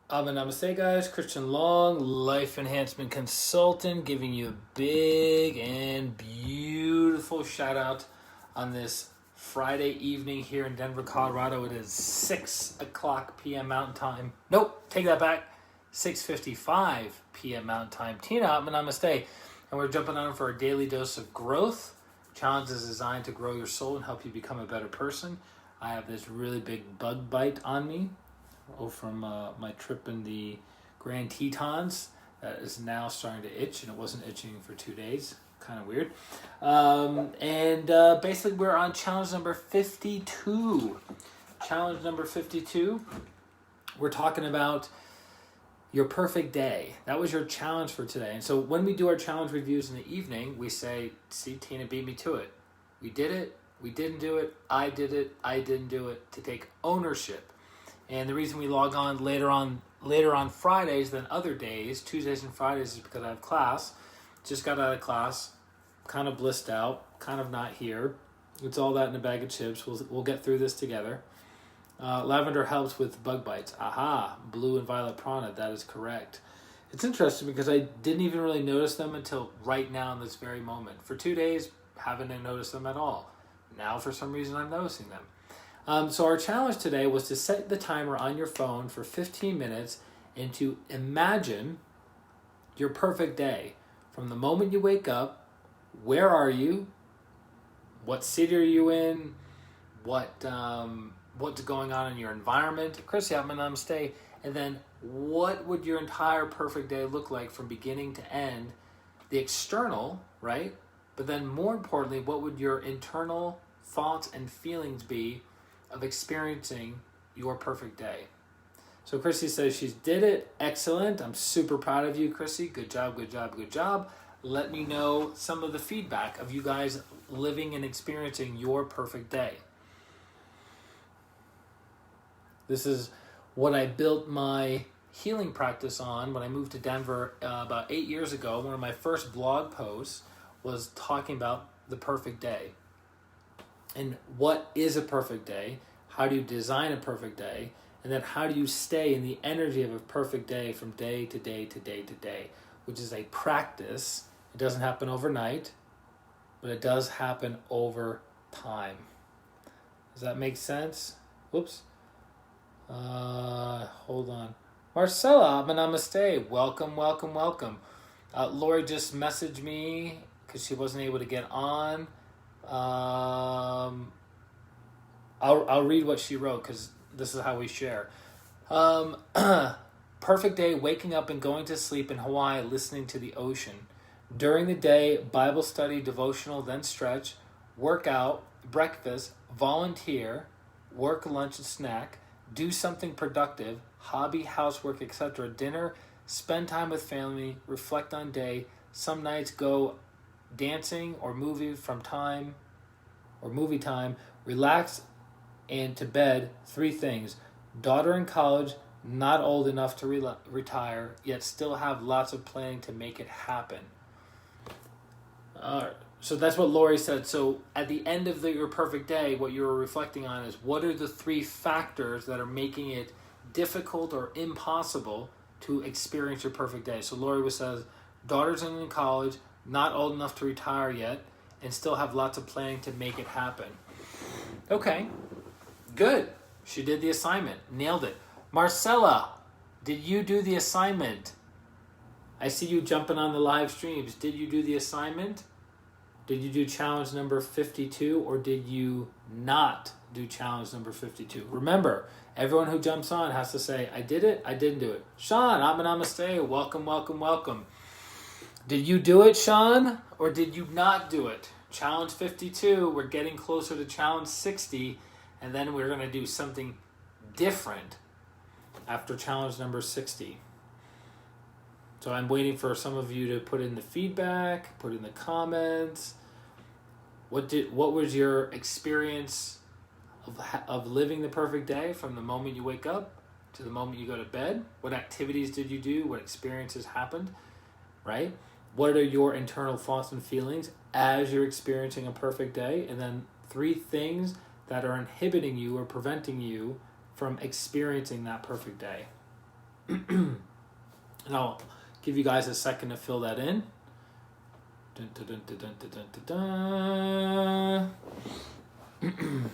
Namaste, guys. ChristianRLong, life enhancement consultant, giving you a big and beautiful shout out on this Friday evening here in Denver, Colorado. It is 6 o'clock p.m. Mountain Time. Nope, take that back. 6:55 p.m. Mountain Time. Tina, Namaste. And we're jumping on for a daily dose of growth. Challenge is designed to grow your soul and help you become a better person. I have this really big bug bite on me. From my trip in the Grand Tetons that is now starting to itch, and it wasn't itching for 2 days. Kind of weird. Basically, we're on challenge number 52. Challenge number 52, we're talking about your perfect day. That was your challenge for today. And so when we do our challenge reviews in the evening, we say, see, Tina beat me to it. We did it. We didn't do it. I did it. I didn't do it. To take ownership. And the reason we log on later on Fridays than other days, Tuesdays and Fridays, is because I have class. Just got out of class, kind of blissed out, kind of not here. It's all that in a bag of chips. We'll get through this together. Lavender helps with bug bites. Aha, blue and violet prana, that is correct. It's interesting because I didn't even really notice them until right now in this very moment. For 2 days, haven't noticed them at all. Now, for some reason, I'm noticing them. So our challenge today was to set the timer on your phone for 15 minutes and to imagine your perfect day. From the moment you wake up, where are you? What city are you in? What's going on in your environment? Chrissy, I'm gonna stay. And then what would your entire perfect day look like from beginning to end? The external, right? But then more importantly, what would your internal thoughts and feelings be of experiencing your perfect day? So Chrissy says she did it. Excellent. I'm super proud of you, Chrissy. Good job, good job, good job. Let me know some of the feedback of you guys living and experiencing your perfect day. This is what I built my healing practice on when I moved to Denver about 8 years ago. One of my first blog posts was talking about the perfect day. And what is a perfect day? How do you design a perfect day? And then how do you stay in the energy of a perfect day from day to day to day to day, which is a practice. It doesn't happen overnight, but it does happen over time. Does that make sense? Whoops. Hold on. Marcella, namaste. Welcome, welcome, welcome. Lori just messaged me because she wasn't able to get on. I'll read what she wrote because this is how we share. Perfect day, waking up and going to sleep in Hawaii, listening to the ocean. During the day, Bible study, devotional, then stretch, workout, breakfast, volunteer, work, lunch, and snack, do something productive, hobby, housework, etc., dinner, spend time with family, reflect on day. Some nights go dancing or movie time, relax, and to bed. 3 things. Daughter in college, not old enough to retire, yet still have lots of planning to make it happen. So that's what Lori said. So at the end of your perfect day, what you're reflecting on is what are the 3 factors that are making it difficult or impossible to experience your perfect day. So Lori says, daughter's in college, not old enough to retire yet, and still have lots of planning to make it happen. Okay, good. She did the assignment. Nailed it. Marcella, did you do the assignment? I see you jumping on the live streams. Did you do the assignment? Did you do challenge number 52 or did you not do challenge number 52? Remember, everyone who jumps on has to say, I did it, I didn't do it. Sean, namaste. Welcome, welcome, welcome. Did you do it, Sean, or did you not do it? Challenge 52, we're getting closer to challenge 60, and then we're going to do something different after challenge number 60. So I'm waiting for some of you to put in the feedback, put in the comments. What was your experience of living the perfect day from the moment you wake up to the moment you go to bed? What activities did you do? What experiences happened? Right? What are your internal thoughts and feelings as you're experiencing a perfect day? And then 3 things that are inhibiting you or preventing you from experiencing that perfect day. And I'll give you guys a second to fill that in. Dun, dun, dun, dun, dun, dun, dun, dun.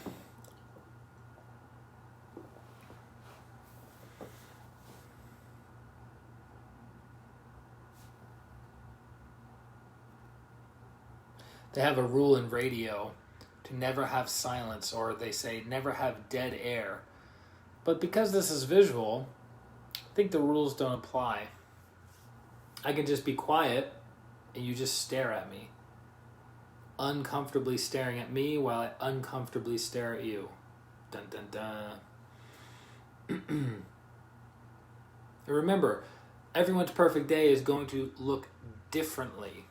They have a rule in radio to never have silence, or they say never have dead air. But because this is visual, I think the rules don't apply. I can just be quiet and you just stare at me. Uncomfortably staring at me while I uncomfortably stare at you. Dun dun dun. Remember, everyone's perfect day is going to look differently.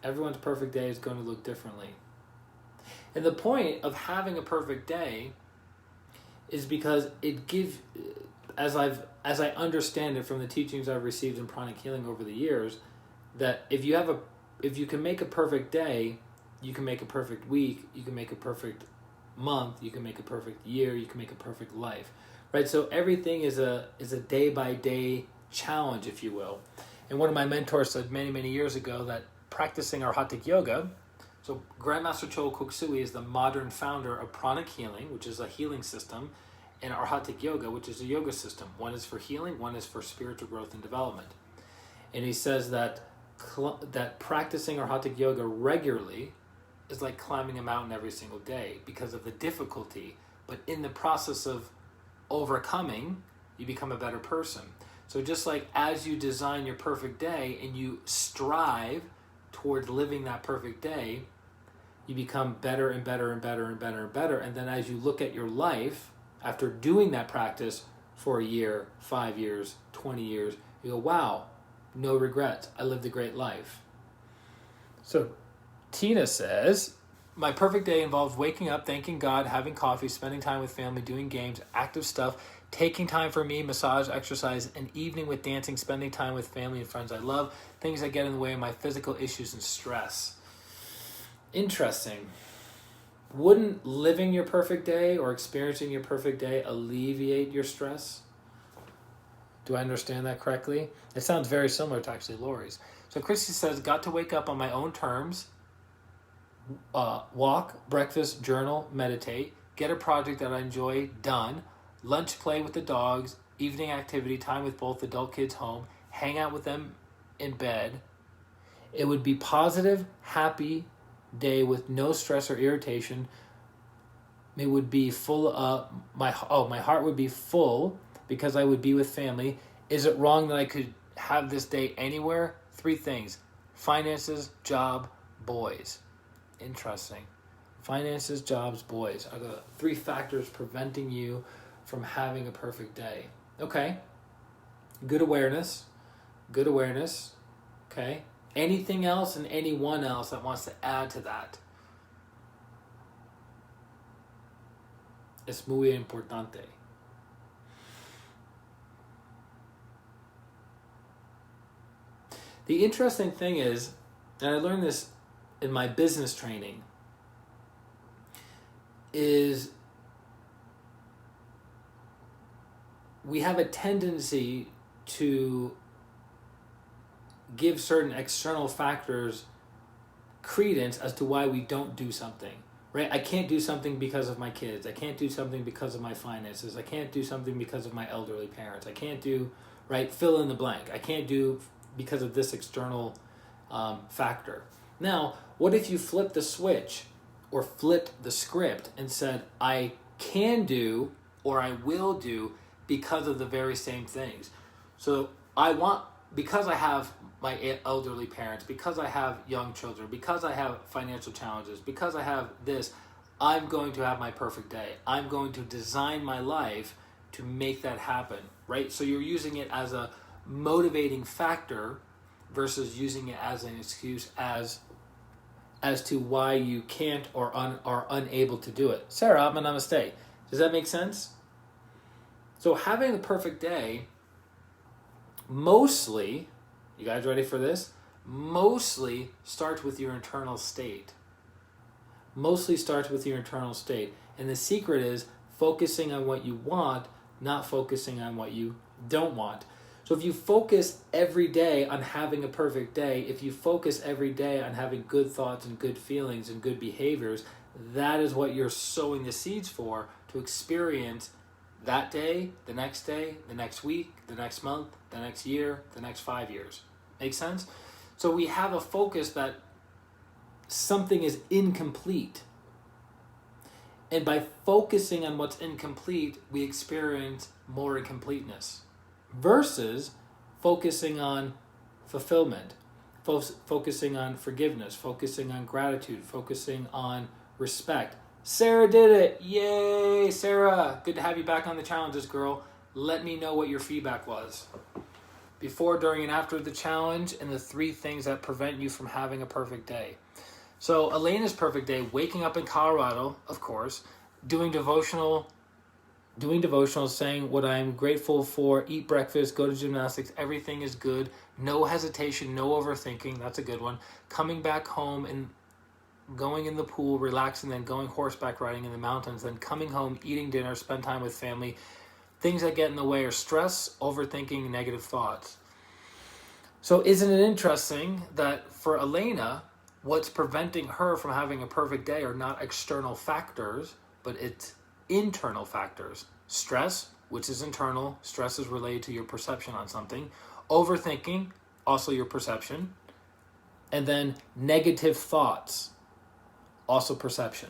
Everyone's perfect day is going to look differently. And the point of having a perfect day is because it gives, as I understand it from the teachings I've received in pranic healing over the years, that if you can make a perfect day, you can make a perfect week, you can make a perfect month, you can make a perfect year, you can make a perfect life, right? So everything is a day by day challenge, if you will. And one of my mentors said many years ago that practicing Arhatic yoga, so Grandmaster Choa Kok Sui is the modern founder of pranic healing, which is a healing system, and Arhatic yoga, which is a yoga system. One is for healing, one is for spiritual growth and development. And he says that practicing Arhatic yoga regularly is like climbing a mountain every single day because of the difficulty. But in the process of overcoming, you become a better person. So just like as you design your perfect day and you strive towards living that perfect day, you become better and better and better and better and better. And then as you look at your life, after doing that practice for a year, 5 years, 20 years, you go, wow, no regrets. I lived a great life. So Tina says, my perfect day involves waking up, thanking God, having coffee, spending time with family, doing games, active stuff, taking time for me, massage, exercise, an evening with dancing, spending time with family and friends I love, things that get in the way of my physical issues and stress. Interesting. Wouldn't living your perfect day or experiencing your perfect day alleviate your stress? Do I understand that correctly? It sounds very similar to actually Lori's. So Christy says, got to wake up on my own terms, walk, breakfast, journal, meditate, get a project that I enjoy done, lunch play with the dogs, evening activity, time with both adult kids home, hang out with them in bed. It would be positive, happy day with no stress or irritation. It would be full of my heart would be full because I would be with family. Is it wrong that I could have this day anywhere? 3 things: finances, job, boys. Interesting. Finances, jobs, boys are the 3 factors preventing you from having a perfect day. Okay. Good awareness. Okay. Anything else and anyone else that wants to add to that? Es muy importante. The interesting thing is, and I learned this in my business training, is we have a tendency to give certain external factors credence as to why we don't do something, right? I can't do something because of my kids. I can't do something because of my finances. I can't do something because of my elderly parents. I can't do, right, fill in the blank. I can't do because of this external factor. Now, what if you flip the switch or flipped the script and said, I can do or I will do because of the very same things. So because I have my elderly parents, because I have young children, because I have financial challenges, because I have this, I'm going to have my perfect day. I'm going to design my life to make that happen, right? So you're using it as a motivating factor versus using it as an excuse as to why you can't or are unable to do it. Sarah, namaste. Does that make sense? So having the perfect day mostly, you guys ready for this? Mostly starts with your internal state. And the secret is focusing on what you want, not focusing on what you don't want. So if you focus every day on having a perfect day, if you focus every day on having good thoughts and good feelings and good behaviors, that is what you're sowing the seeds for, to experience that day, the next week, the next month, the next year, the next 5 years. Make sense? So we have a focus that something is incomplete. And by focusing on what's incomplete, we experience more incompleteness. Versus focusing on fulfillment, focusing on forgiveness, focusing on gratitude, focusing on respect. Sarah did it. Yay, Sarah. Good to have you back on the challenges, girl. Let me know what your feedback was. Before, during, and after the challenge, and the 3 things that prevent you from having a perfect day. So Elena's perfect day, waking up in Colorado, of course, doing devotionals, saying what I'm grateful for, eat breakfast, go to gymnastics, everything is good, no hesitation, no overthinking, that's a good one. Coming back home and going in the pool, relaxing, then going horseback riding in the mountains, then coming home, eating dinner, spend time with family. Things that get in the way are stress, overthinking, negative thoughts. So isn't it interesting that for Elena, what's preventing her from having a perfect day are not external factors, but it's internal factors. Stress, which is internal. Stress is related to your perception on something. Overthinking, also your perception. And then negative thoughts, also perception.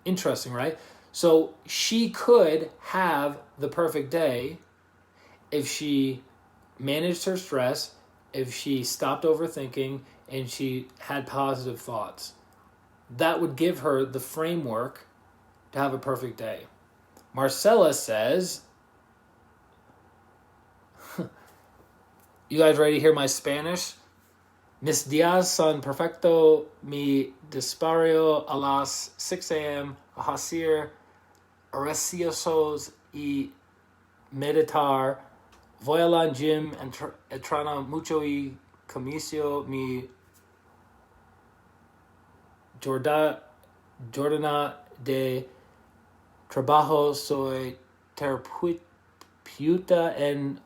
Interesting, right? So she could have the perfect day if she managed her stress, if she stopped overthinking, and she had positive thoughts. That would give her the framework to have a perfect day. Marcella says, you guys ready to hear my Spanish? Mis días son perfecto, mi despario a las 6 a.m. a hacer ejercicios y meditar. Voy a la gym, entreno mucho y comienzo mi jornada de trabajo. Soy terapeuta en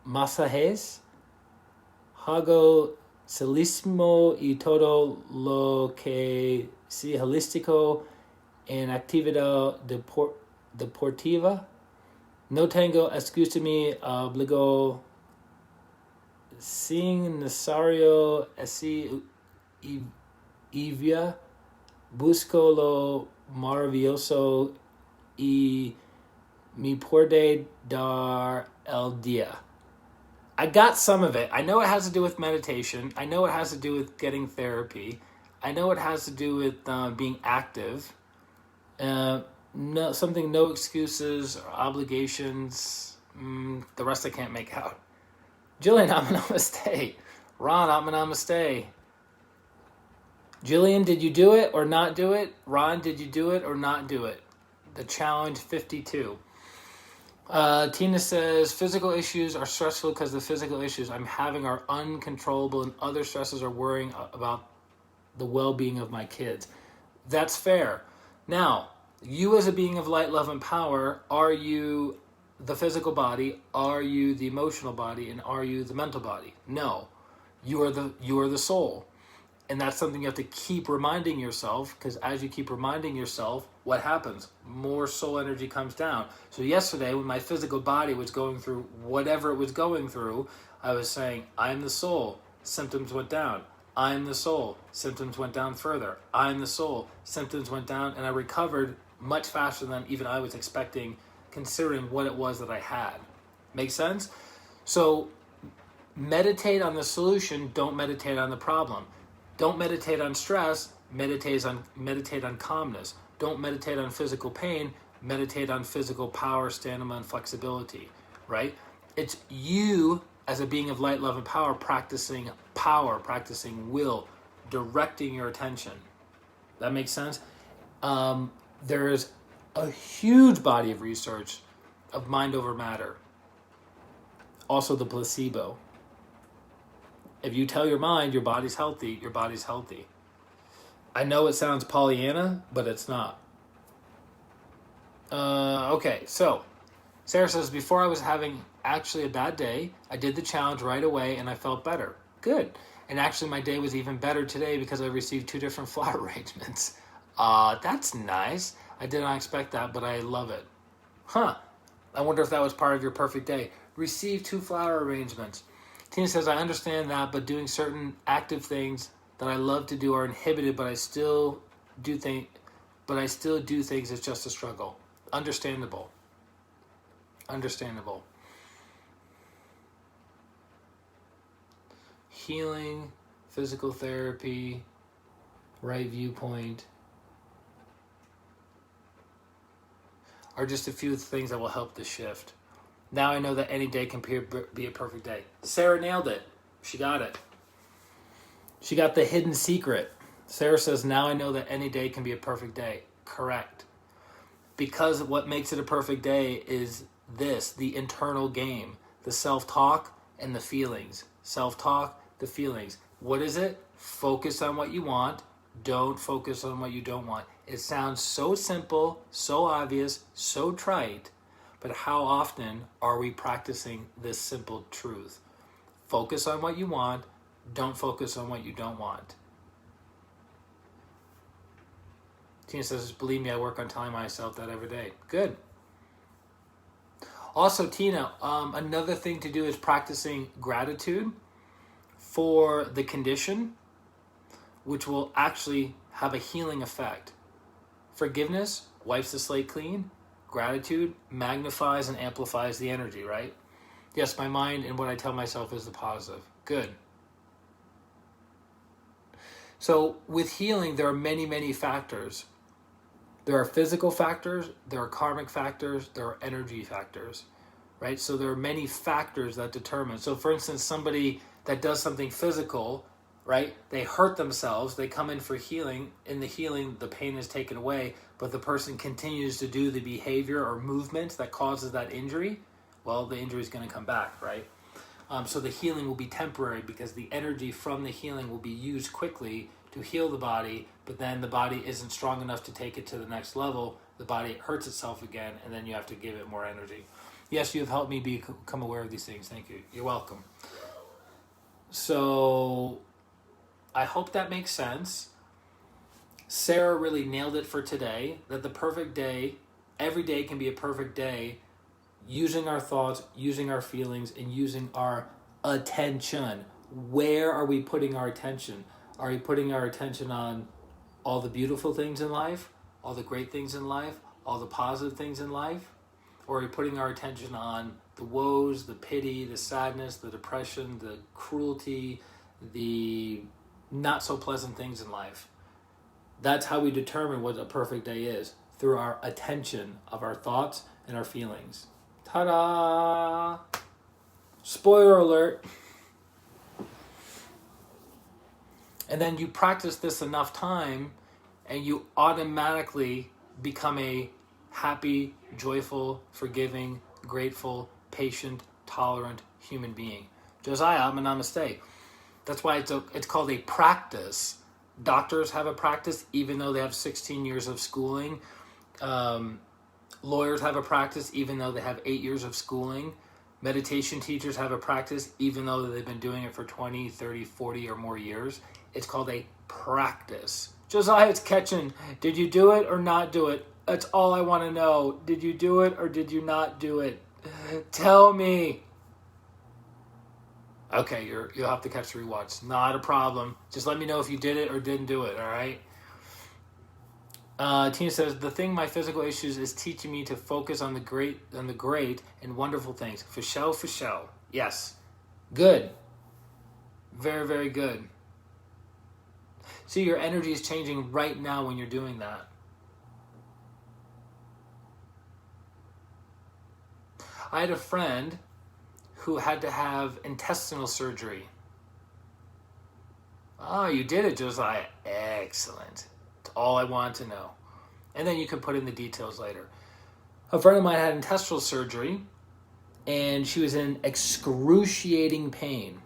masajes. Hago celismo y todo lo que sea holístico en actividad deportiva. No tengo excusa, me obligo sin necesario así y via. Busco lo maravilloso y me puede dar el día. I got some of it. I know it has to do with meditation. I know it has to do with getting therapy. I know it has to do with being active. No excuses or obligations. The rest I can't make out. Jillian, I'm a namaste. Ron, I'm a namaste. Jillian, did you do it or not do it? Ron, did you do it or not do it? The challenge 52. Tina says, physical issues are stressful because the physical issues I'm having are uncontrollable and other stresses are worrying about the well-being of my kids. That's fair. Now, you as a being of light, love, and power, are you the physical body? Are you the emotional body? And are you the mental body? No. You are the soul. And that's something you have to keep reminding yourself, because as you keep reminding yourself, what happens? More soul energy comes down. So yesterday, when my physical body was going through whatever it was going through, I was saying, I'm the soul. Symptoms went down. I'm the soul. Symptoms went down further. I'm the soul. Symptoms went down, and I recovered much faster than even I was expecting, considering what it was that I had. Make sense? So meditate on the solution. Don't meditate on the problem. Don't meditate on stress, meditate on calmness. Don't meditate on physical pain, meditate on physical power, stamina, and flexibility, right? It's you as a being of light, love, and power, practicing will, directing your attention. That makes sense? There's a huge body of research of mind over matter. Also the placebo. If you tell your mind your body's healthy, your body's healthy. I know it sounds Pollyanna, but it's not. Okay, so Sarah says, before I was having actually a bad day, I did the challenge right away and I felt better. Good. And actually my day was even better today because I received 2 different flower arrangements. That's nice. I did not expect that, but I love it. Huh. I wonder if that was part of your perfect day. Receive 2 flower arrangements. Tina says, I understand that, but doing certain active things that I love to do are inhibited, but I still do things it's just a struggle. Understandable. Healing, physical therapy, right viewpoint are just a few things that will help the shift. Now I know that any day can be a perfect day. Sarah nailed it. She got it. She got the hidden secret. Sarah says, now I know that any day can be a perfect day. Correct. Because what makes it a perfect day is this, the internal game, the self-talk and the feelings. Self-talk, the feelings. What is it? Focus on what you want. Don't focus on what you don't want. It sounds so simple, so obvious, so trite, but how often are we practicing this simple truth? Focus on what you want. Don't focus on what you don't want. Tina says, believe me, I work on telling myself that every day. Good. Also, Tina, another thing to do is practicing gratitude for the condition, which will actually have a healing effect. Forgiveness wipes the slate clean. Gratitude magnifies and amplifies the energy, right? Yes, my mind and what I tell myself is the positive. Good. So with healing, there are many, many factors. There are physical factors, there are karmic factors, there are energy factors, right? So there are many factors that determine. So for instance, somebody that does something physical, right? They hurt themselves, they come in for healing. In the healing, the pain is taken away, but the person continues to do the behavior or movement that causes that injury. Well, the injury is going to come back, right? So the healing will be temporary because the energy from the healing will be used quickly to heal the body, but then the body isn't strong enough to take it to the next level. The body hurts itself again, and then you have to give it more energy. Yes, you have helped me become aware of these things. Thank you. You're welcome. So I hope that makes sense. Sarah really nailed it for today, that the perfect day, every day can be a perfect day, using our thoughts, using our feelings, and using our attention. Where are we putting our attention? Are we putting our attention on all the beautiful things in life, all the great things in life, all the positive things in life? Or are we putting our attention on the woes, the pity, the sadness, the depression, the cruelty, the not so pleasant things in life? That's how we determine what a perfect day is, through our attention of our thoughts and our feelings. Ta-da! Spoiler alert. And then you practice this enough time and you automatically become a happy, joyful, forgiving, grateful, patient, tolerant human being. Josiah, namaste. That's why it's called a practice. Doctors have a practice even though they have 16 years of schooling. Lawyers have a practice even though they have 8 years of schooling. Meditation teachers have a practice even though they've been doing it for 20, 30, 40 or more years. It's called a practice. Josiah, it's catching. Did you do it or not do it? That's all I want to know. Did you do it or did you not do it? Tell me. Okay, you'll have to catch the rewatch. Not a problem. Just let me know if you did it or didn't do it, all right? Tina says, the thing my physical issues is teaching me to focus on the great and wonderful things. For show. Yes. Good. Very, very good. See, your energy is changing right now when you're doing that. I had a friend who had to have intestinal surgery. Oh, you did it, Josiah. Excellent. That's all I want to know. And then you can put in the details later. A friend of mine had intestinal surgery, and she was in excruciating pain.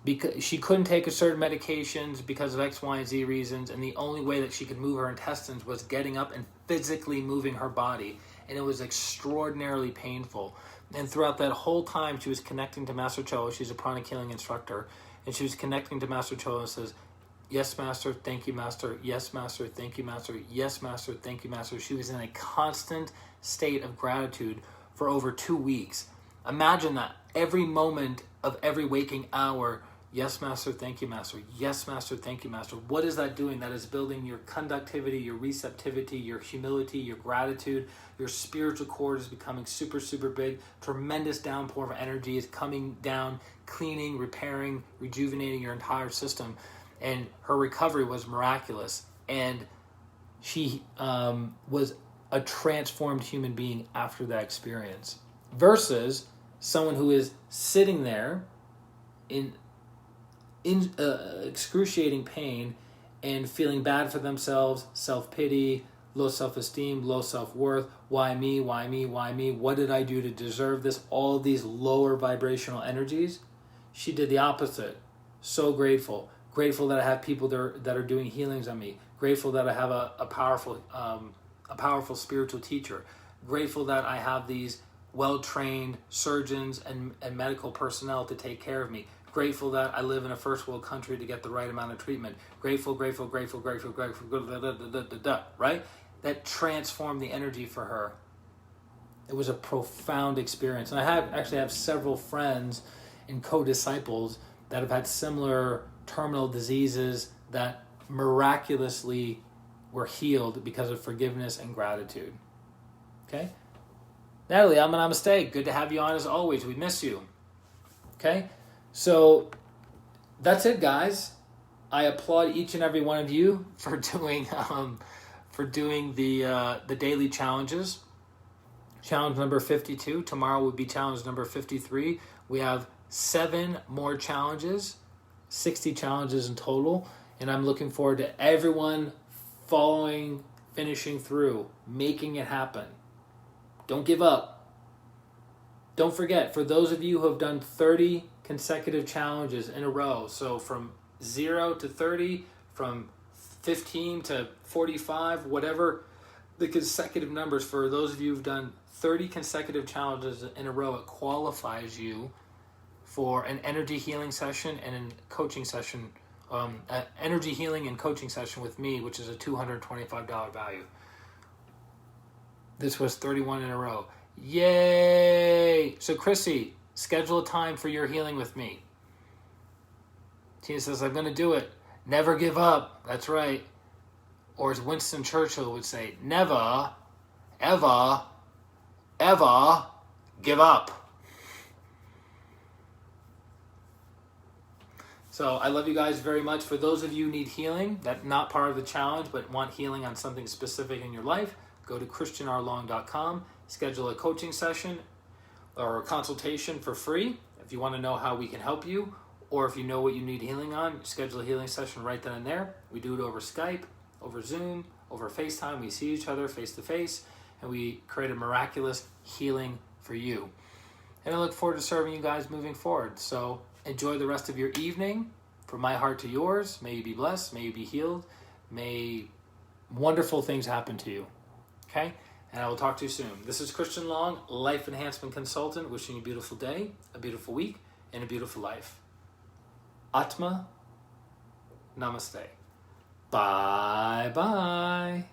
Because she couldn't take certain medications because of X, Y, and Z reasons, and the only way that she could move her intestines was getting up and physically moving her body. and it was extraordinarily painful. And throughout that whole time, she was connecting to Master Cho. She's a pranic healing instructor, and she was connecting to Master Cho and says, "Yes, Master, thank you, Master. Yes, Master, thank you, Master. Yes, Master, thank you, Master." She was in a constant state of gratitude for over 2 weeks. Imagine that every moment of every waking hour, "Yes, Master, thank you, Master. Yes, Master, thank you, Master." What is that doing? That is building your conductivity, your receptivity, your humility, your gratitude. Your spiritual cord is becoming super, super big. Tremendous downpour of energy is coming down, cleaning, repairing, rejuvenating your entire system. And her recovery was miraculous. And she was a transformed human being after that experience. Versus someone who is sitting there in excruciating pain and feeling bad for themselves, self-pity, low self-esteem, low self-worth. Why me? Why me? Why me? What did I do to deserve this? All these lower vibrational energies. She did the opposite. So grateful. Grateful that I have people that are doing healings on me. Grateful that I have a powerful spiritual teacher. Grateful that I have these well-trained surgeons and medical personnel to take care of me. Grateful that I live in a first world country to get the right amount of treatment. Grateful, right? That transformed the energy for her. It was a profound experience. And I actually have several friends and co-disciples that have had similar terminal diseases that miraculously were healed because of forgiveness and gratitude. Okay? Natalie, I'm a namaste. Good to have you on as always. We miss you. Okay? So that's it, guys. I applaud each and every one of you for doing the daily challenges. Challenge number 52. Tomorrow will be challenge number 53. We have 7 more challenges, 60 challenges in total, and I'm looking forward to everyone following, finishing through, making it happen. Don't give up. Don't forget, for those of you who have done 30 consecutive challenges in a row, so from 0 to 30, from 15 to 45, whatever the consecutive numbers, for those of you who've done 30 consecutive challenges in a row, it qualifies you for an energy healing session and a coaching session, energy healing and coaching session with me, which is a $225 value. This was 31 in a row. Yay! So Chrissy, schedule a time for your healing with me. Tina says, I'm going to do it. Never give up. That's right. Or as Winston Churchill would say, never, ever, ever give up. So I love you guys very much. For those of you who need healing, that's not part of the challenge, but want healing on something specific in your life, go to ChristianRLong.com, schedule a coaching session or a consultation for free. If you want to know how we can help you, or if you know what you need healing on, schedule a healing session right then and there. We do it over Skype, over Zoom, over FaceTime. We see each other face to face, and we create a miraculous healing for you. And I look forward to serving you guys moving forward. So enjoy the rest of your evening. From my heart to yours, may you be blessed, may you be healed, may wonderful things happen to you. Okay? And I will talk to you soon. This is Christian Long, Life Enhancement Consultant, wishing you a beautiful day, a beautiful week, and a beautiful life. Atma, Namaste. Bye-bye.